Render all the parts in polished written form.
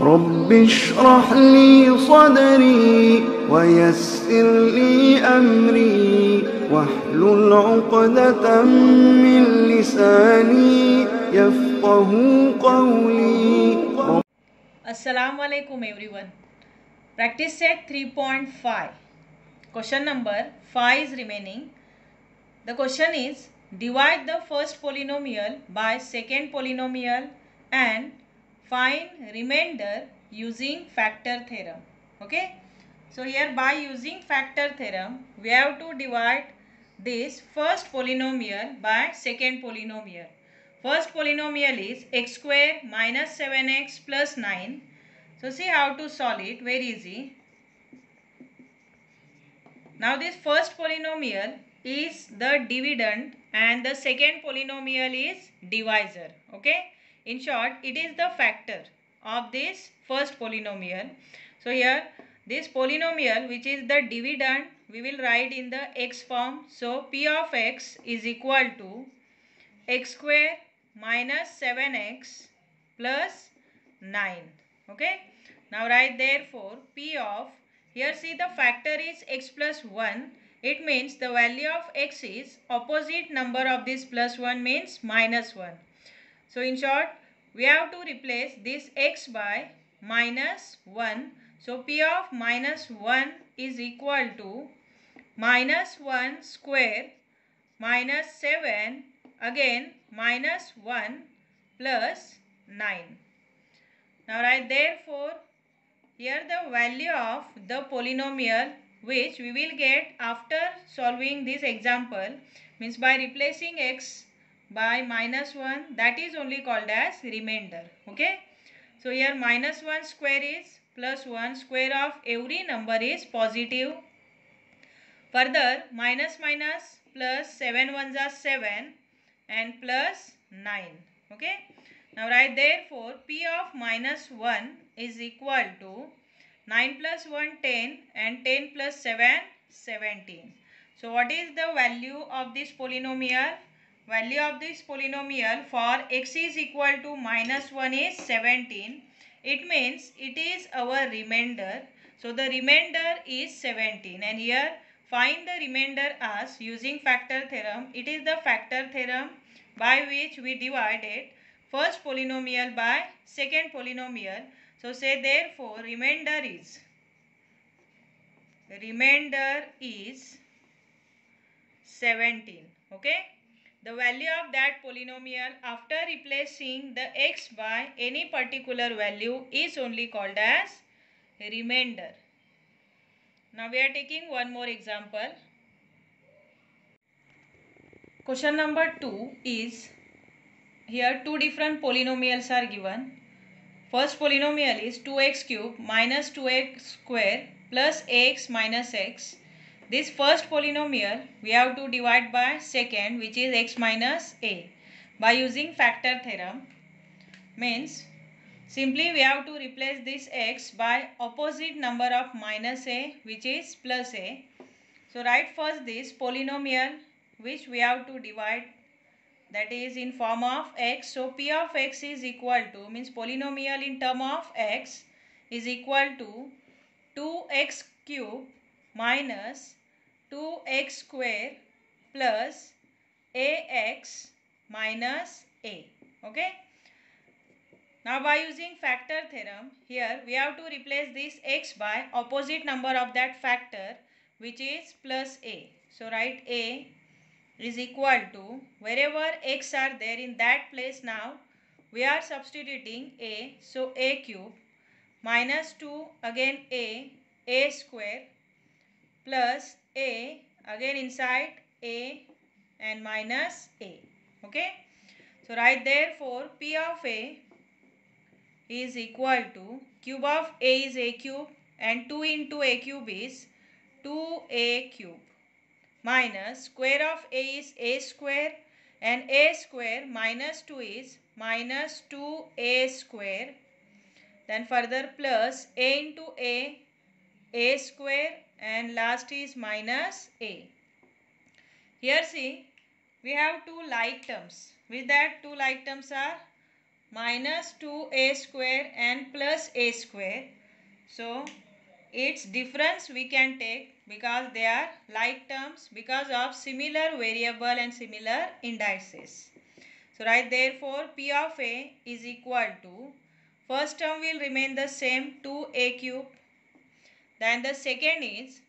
رب اشرح لي صدري ويسر لي أمري واحلل عقدة من لساني يفقه قولي. Assalamu alaikum everyone. Practice set 3.5. Question number 5 is remaining. The question is, divide the first polynomial by second polynomial and find remainder using factor theorem. Okay. So here by using factor theorem, we have to divide this first polynomial by second polynomial. First polynomial is x square minus 7x plus 9. So see how to solve it, very easy. Now this first polynomial is the dividend and the second polynomial is divisor. Okay. In short, it is the factor of this first polynomial. So here this polynomial, which is the dividend, we will write in the x form. So p of x is equal to x square minus 7x plus 9. Okay. Now write therefore p of, here see the factor is x plus 1. It means the value of x is opposite number of this plus 1 means minus 1. So in short, we have to replace this x by minus 1. So p of minus 1 is equal to minus 1 square minus 7 again minus 1 plus 9. Now write therefore here the value of the polynomial which we will get after solving this example, means by replacing x by minus 1, that is only called as remainder. Okay. So here minus 1 square is plus 1, square of every number is positive. Further minus minus plus 7 ones are 7 and plus 9. Okay. Now write therefore p of minus 1 is equal to 9 plus 1 10 and 10 plus 7 17. So what is the value of this polynomial? Value of this polynomial for x is equal to minus 1 is 17. It means it is our remainder. So the remainder is 17, and here find the remainder as using factor theorem. It is the factor theorem by which we divided first polynomial by second polynomial. So say therefore remainder is 17. Okay. The value of that polynomial after replacing the x by any particular value is only called as remainder. Now we are taking one more example. Question number 2 is, here two different polynomials are given. First polynomial is 2x cube minus 2x square plus ax minus x. This first polynomial we have to divide by second, which is x minus a, by using factor theorem. Means simply we have to replace this x by opposite number of minus a, which is plus a. So write first this polynomial which we have to divide, that is in form of x. So p of x is equal to, means polynomial in term of x is equal to 2x cube minus 2x square plus ax minus a. Okay. Now by using factor theorem, here we have to replace this x by opposite number of that factor, which is plus a. So write a is equal to, wherever x are there in that place, now we are substituting a. So a cube minus 2 again a square plus a again inside a and minus a. Okay. So write therefore p of a is equal to, cube of a is a cube and 2 into a cube is 2a cube minus square of a is a square and a square minus 2 is minus 2a square. Then further plus a into a square, and last is minus a. Here see we have two like terms. With that, two like terms are minus 2a square and plus a square. So its difference we can take because they are like terms because of similar variable and similar indices. So write therefore P of A is equal to, first term will remain the same, 2a cube. Then the second is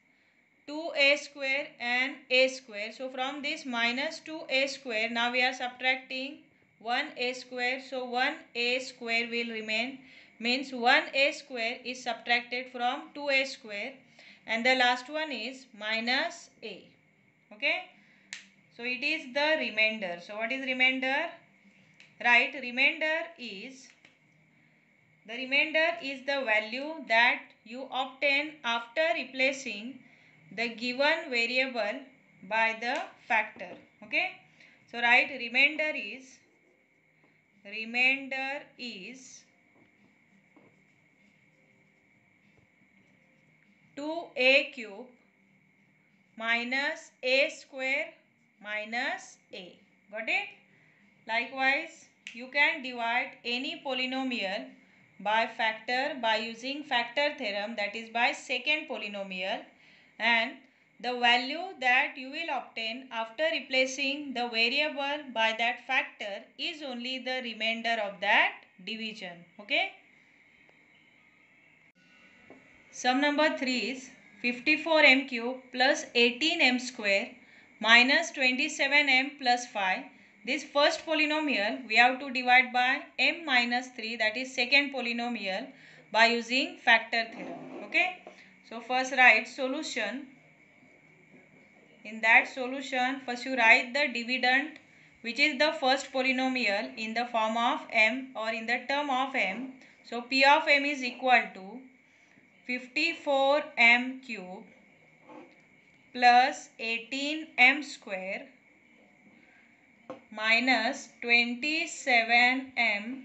2a square and a square. So from this minus 2a square, now we are subtracting 1a square. So 1a square will remain, means 1a square is subtracted from 2a square, and the last one is minus a. Okay. So it is the remainder. So what is remainder? Right, remainder is the value that you obtain after replacing the given variable by the factor. Okay. So write remainder is 2a cube minus a square minus a. Got it? Likewise, you can divide any polynomial by factor by using factor theorem, that is by second polynomial, and the value that you will obtain after replacing the variable by that factor is only the remainder of that division. Okay. Sum number 3 is 54m cube plus 18m square minus 27m plus 5. This first polynomial we have to divide by m minus 3, that is second polynomial, by using factor theorem. Okay. So first write solution. In that solution, first you write the dividend, which is the first polynomial, in the form of m or in the term of m. So P of m is equal to 54m cube plus 18m square minus 27m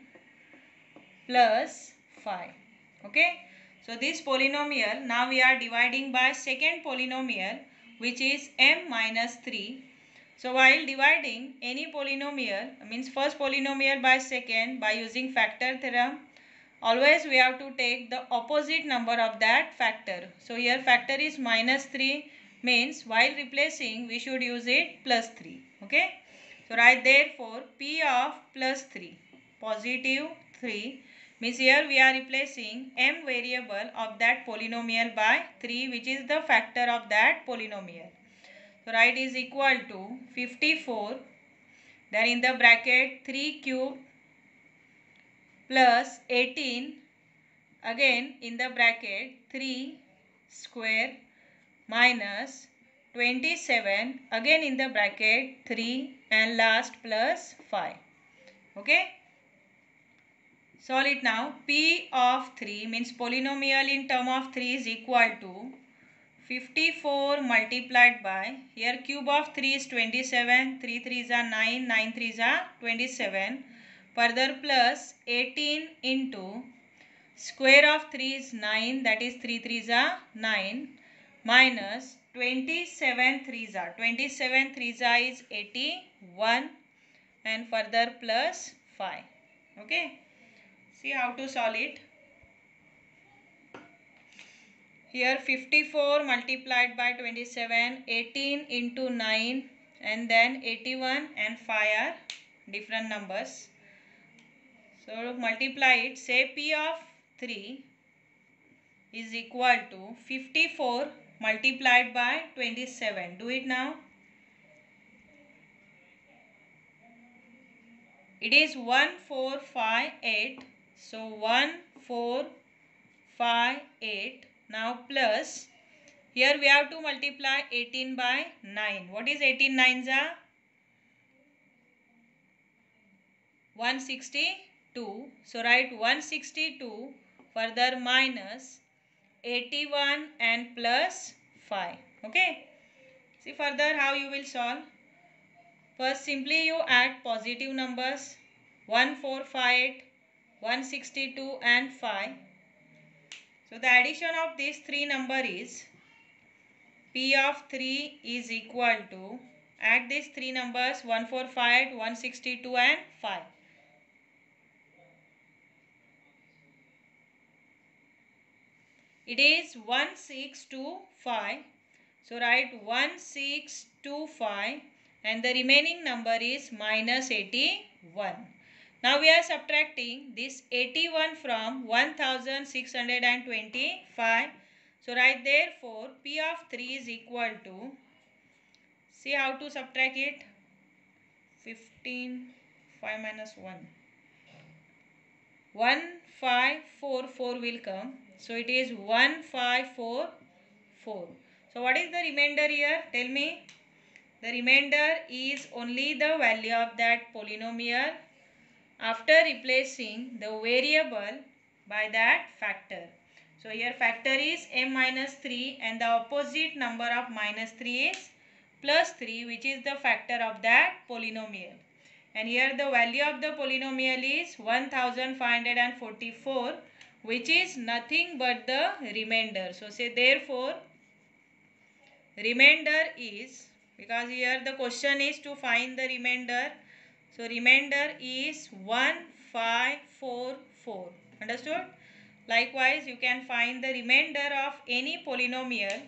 plus 5. Okay. So this polynomial now we are dividing by second polynomial, which is m minus 3. So while dividing any polynomial, means first polynomial by second by using factor theorem, always we have to take the opposite number of that factor. So here factor is minus 3, means while replacing we should use it plus 3. Okay. So write therefore P of plus 3, positive 3, means here we are replacing m variable of that polynomial by 3, which is the factor of that polynomial. So write is equal to 54, then in the bracket 3 cube plus 18, again in the bracket 3 square minus 27, again in the bracket 3, and last plus 5. Okay. Solve it now. P of 3 means polynomial in term of 3 is equal to 54 multiplied by, here cube of 3 is 27, 3 3s are 9, 9 3s are 27, further plus 18 into square of 3 is 9, that is 3 3s are 9, minus 27 3s are, 27 3s are is 81, and further plus 5. Okay. See how to solve it. Here 54 multiplied by 27, 18 into 9, and then 81 and 5 are different numbers. So multiply it. Say P of 3 is equal to 54 multiplied by 27. Do it now. It is 1458. So 1458. Now plus, here we have to multiply 18 by 9. What is 18 9s are? 162. So write 162, further minus 81 and plus 5. Okay. See further how you will solve. First simply you add positive numbers 1458, 162 and 5. So the addition of these three numbers is P of 3 is equal to Add these three numbers 145, 162 and 5. It is 1625. So write 1625 and the remaining number is minus 81. Now we are subtracting this 81 from 1625. So write therefore P of 3 is equal to, see how to subtract it, 15, 5 minus 1. 1544 will come. So it is 1544. So what is the remainder here? Tell me. The remainder is only the value of that polynomial after replacing the variable by that factor. So here factor is m minus 3 and the opposite number of minus 3 is plus 3, which is the factor of that polynomial. And here the value of the polynomial is 1544, which is nothing but the remainder. So say therefore remainder is, because here the question is to find the remainder. So remainder is 1544. Understood? Likewise, you can find the remainder of any polynomial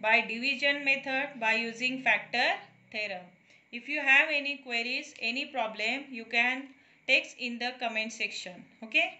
by division method by using factor theorem. If you have any queries, any problem, you can text in the comment section. Okay?